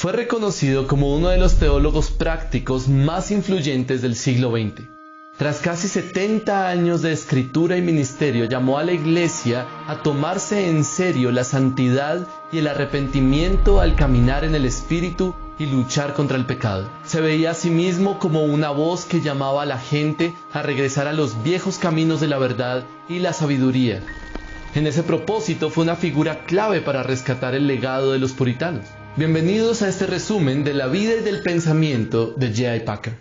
Fue reconocido como uno de los teólogos prácticos más influyentes del siglo XX. Tras casi 70 años de escritura y ministerio, llamó a la Iglesia a tomarse en serio la santidad y el arrepentimiento al caminar en el Espíritu y luchar contra el pecado. Se veía a sí mismo como una voz que llamaba a la gente a regresar a los viejos caminos de la verdad y la sabiduría. En ese propósito fue una figura clave para rescatar el legado de los puritanos. Bienvenidos a este resumen de la vida y del pensamiento de J.I. Packer.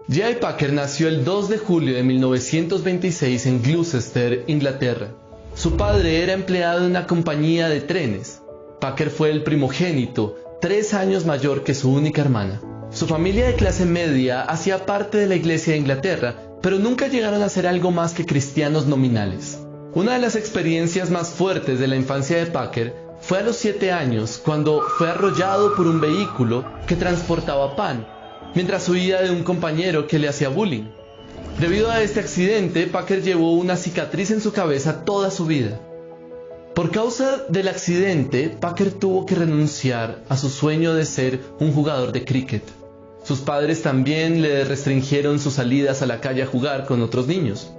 J.I. Packer nació el 2 de julio de 1926 en Gloucester, Inglaterra. Su padre era empleado en una compañía de trenes. Packer fue el primogénito, 3 años mayor que su única hermana. Su familia de clase media hacía parte de la Iglesia de Inglaterra, pero nunca llegaron a ser algo más que cristianos nominales. Una de las experiencias más fuertes de la infancia de Packer fue a los 7 años, cuando fue arrollado por un vehículo que transportaba pan, mientras huía de un compañero que le hacía bullying. Debido a este accidente, Packer llevó una cicatriz en su cabeza toda su vida. Por causa del accidente, Packer tuvo que renunciar a su sueño de ser un jugador de cricket. Sus padres también le restringieron sus salidas a la calle a jugar con otros niños,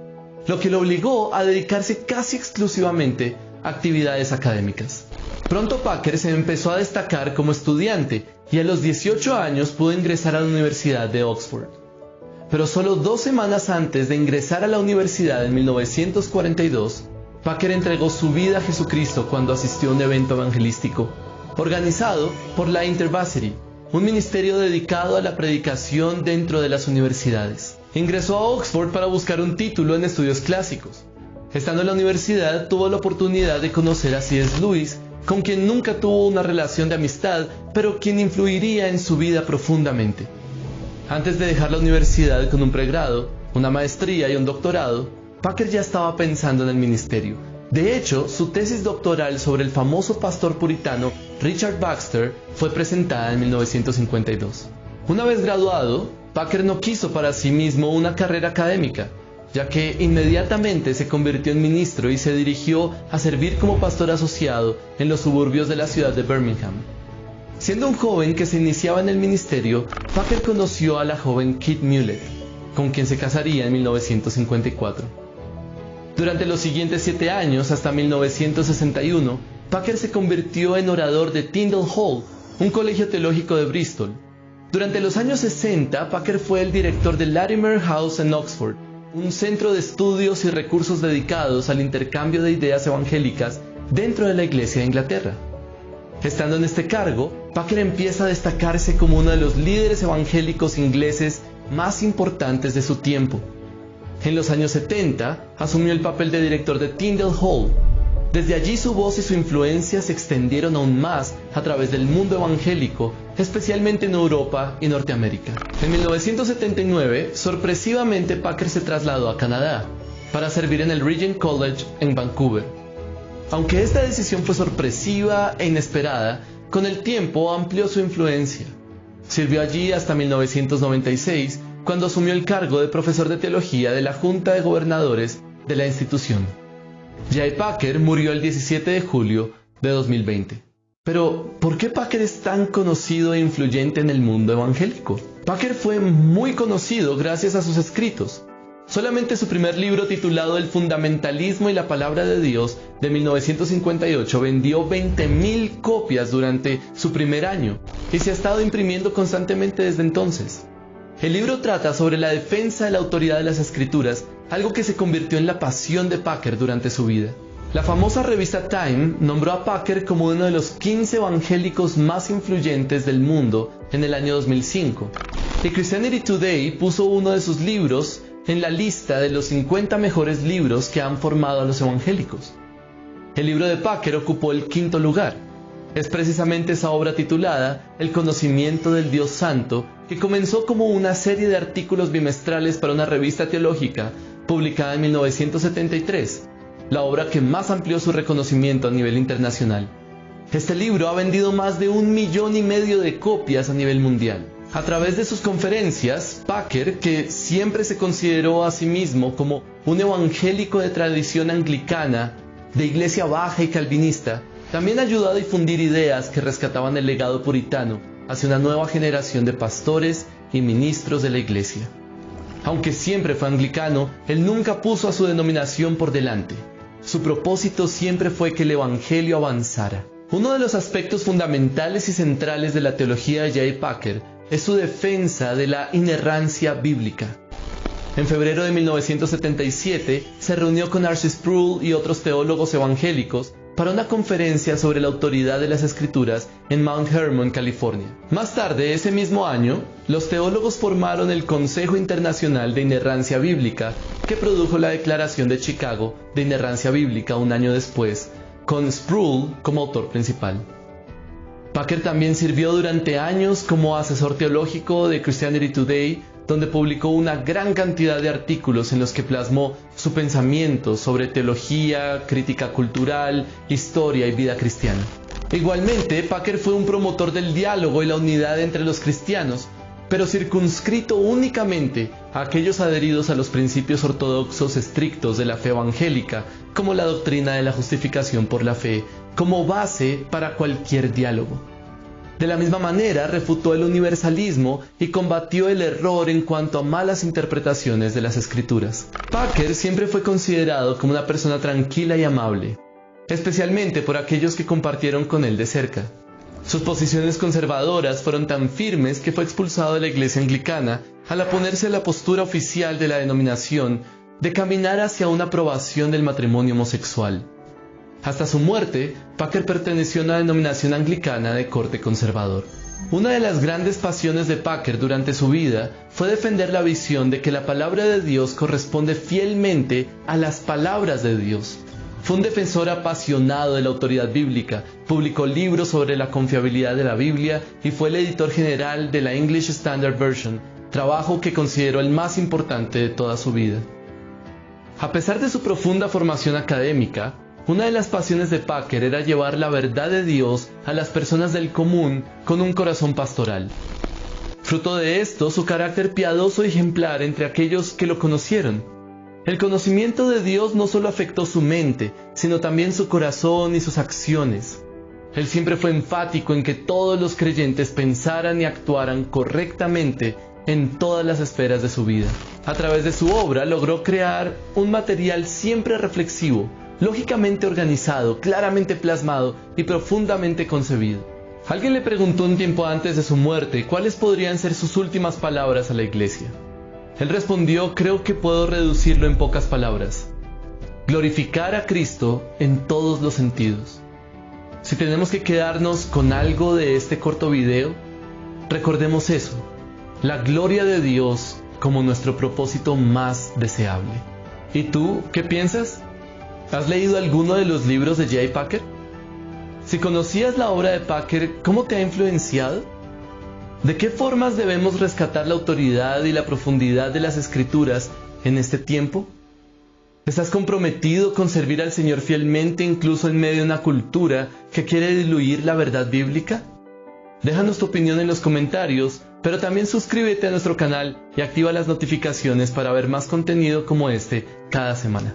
lo que lo obligó a dedicarse casi exclusivamente a actividades académicas. Pronto Packer se empezó a destacar como estudiante y a los 18 años pudo ingresar a la Universidad de Oxford. Pero solo 2 semanas antes de ingresar a la universidad en 1942, Packer entregó su vida a Jesucristo cuando asistió a un evento evangelístico organizado por la InterVarsity, un ministerio dedicado a la predicación dentro de las universidades. Ingresó a Oxford para buscar un título en estudios clásicos. Estando en la universidad, tuvo la oportunidad de conocer a C.S. Lewis, con quien nunca tuvo una relación de amistad, pero quien influiría en su vida profundamente. Antes de dejar la universidad con un pregrado, una maestría y un doctorado, Packer ya estaba pensando en el ministerio. De hecho, su tesis doctoral sobre el famoso pastor puritano Richard Baxter fue presentada en 1952. Una vez graduado, Packer no quiso para sí mismo una carrera académica, ya que inmediatamente se convirtió en ministro y se dirigió a servir como pastor asociado en los suburbios de la ciudad de Birmingham. Siendo un joven que se iniciaba en el ministerio, Packer conoció a la joven Kate Mullett, con quien se casaría en 1954. Durante los siguientes 7 años, hasta 1961, Packer se convirtió en orador de Tyndale Hall, un colegio teológico de Bristol. Durante los años 60, Packer fue el director de Latimer House en Oxford, un centro de estudios y recursos dedicados al intercambio de ideas evangélicas dentro de la Iglesia de Inglaterra. Estando en este cargo, Packer empieza a destacarse como uno de los líderes evangélicos ingleses más importantes de su tiempo. En los años 70, asumió el papel de director de Tyndale Hall. Desde allí su voz y su influencia se extendieron aún más a través del mundo evangélico, especialmente en Europa y Norteamérica. En 1979, sorpresivamente Packer se trasladó a Canadá para servir en el Regent College en Vancouver. Aunque esta decisión fue sorpresiva e inesperada, con el tiempo amplió su influencia. Sirvió allí hasta 1996, cuando asumió el cargo de profesor de teología de la Junta de Gobernadores de la institución. J.I. Packer murió el 17 de julio de 2020. Pero, ¿por qué Packer es tan conocido e influyente en el mundo evangélico? Packer fue muy conocido gracias a sus escritos. Solamente su primer libro, titulado El fundamentalismo y la palabra de Dios, de 1958, vendió 20.000 copias durante su primer año y se ha estado imprimiendo constantemente desde entonces. El libro trata sobre la defensa de la autoridad de las Escrituras, algo que se convirtió en la pasión de Packer durante su vida. La famosa revista Time nombró a Packer como uno de los 15 evangélicos más influyentes del mundo en el año 2005. Y Christianity Today puso uno de sus libros en la lista de los 50 mejores libros que han formado a los evangélicos. El libro de Packer ocupó el 5º lugar. Es precisamente esa obra titulada El conocimiento del Dios Santo, que comenzó como una serie de artículos bimestrales para una revista teológica publicada en 1973, la obra que más amplió su reconocimiento a nivel internacional. Este libro ha vendido más de 1,5 millones de copias a nivel mundial. A través de sus conferencias, Packer, que siempre se consideró a sí mismo como un evangélico de tradición anglicana, de iglesia baja y calvinista, también ayudó a difundir ideas que rescataban el legado puritano hacia una nueva generación de pastores y ministros de la iglesia. Aunque siempre fue anglicano, él nunca puso a su denominación por delante. Su propósito siempre fue que el evangelio avanzara. Uno de los aspectos fundamentales y centrales de la teología de J. Packer es su defensa de la inerrancia bíblica. En febrero de 1977 se reunió con R.C. Sproul y otros teólogos evangélicos para una conferencia sobre la autoridad de las Escrituras en Mount Hermon, California. Más tarde, ese mismo año, los teólogos formaron el Consejo Internacional de Inerrancia Bíblica, que produjo la Declaración de Chicago de Inerrancia Bíblica un año después, con Sproul como autor principal. Packer también sirvió durante años como asesor teológico de Christianity Today, donde publicó una gran cantidad de artículos en los que plasmó su pensamiento sobre teología, crítica cultural, historia y vida cristiana. Igualmente, Packer fue un promotor del diálogo y la unidad entre los cristianos, pero circunscrito únicamente a aquellos adheridos a los principios ortodoxos estrictos de la fe evangélica, como la doctrina de la justificación por la fe, como base para cualquier diálogo. De la misma manera, refutó el universalismo y combatió el error en cuanto a malas interpretaciones de las Escrituras. Packer siempre fue considerado como una persona tranquila y amable, especialmente por aquellos que compartieron con él de cerca. Sus posiciones conservadoras fueron tan firmes que fue expulsado de la iglesia anglicana al oponerse a la postura oficial de la denominación de caminar hacia una aprobación del matrimonio homosexual. Hasta su muerte, Packer perteneció a una denominación anglicana de corte conservador. Una de las grandes pasiones de Packer durante su vida fue defender la visión de que la palabra de Dios corresponde fielmente a las palabras de Dios. Fue un defensor apasionado de la autoridad bíblica, publicó libros sobre la confiabilidad de la Biblia y fue el editor general de la English Standard Version, trabajo que consideró el más importante de toda su vida. A pesar de su profunda formación académica, una de las pasiones de Packer era llevar la verdad de Dios a las personas del común con un corazón pastoral. Fruto de esto, su carácter piadoso y ejemplar entre aquellos que lo conocieron. El conocimiento de Dios no solo afectó su mente, sino también su corazón y sus acciones. Él siempre fue enfático en que todos los creyentes pensaran y actuaran correctamente en todas las esferas de su vida. A través de su obra logró crear un material siempre reflexivo, lógicamente organizado, claramente plasmado y profundamente concebido. Alguien le preguntó un tiempo antes de su muerte cuáles podrían ser sus últimas palabras a la iglesia. Él respondió: creo que puedo reducirlo en pocas palabras. Glorificar a Cristo en todos los sentidos. Si tenemos que quedarnos con algo de este corto video, recordemos eso: la gloria de Dios como nuestro propósito más deseable. ¿Y tú qué piensas? ¿Has leído alguno de los libros de J. Packer? Si conocías la obra de Packer, ¿cómo te ha influenciado? ¿De qué formas debemos rescatar la autoridad y la profundidad de las Escrituras en este tiempo? ¿Estás comprometido con servir al Señor fielmente incluso en medio de una cultura que quiere diluir la verdad bíblica? Déjanos tu opinión en los comentarios, pero también suscríbete a nuestro canal y activa las notificaciones para ver más contenido como este cada semana.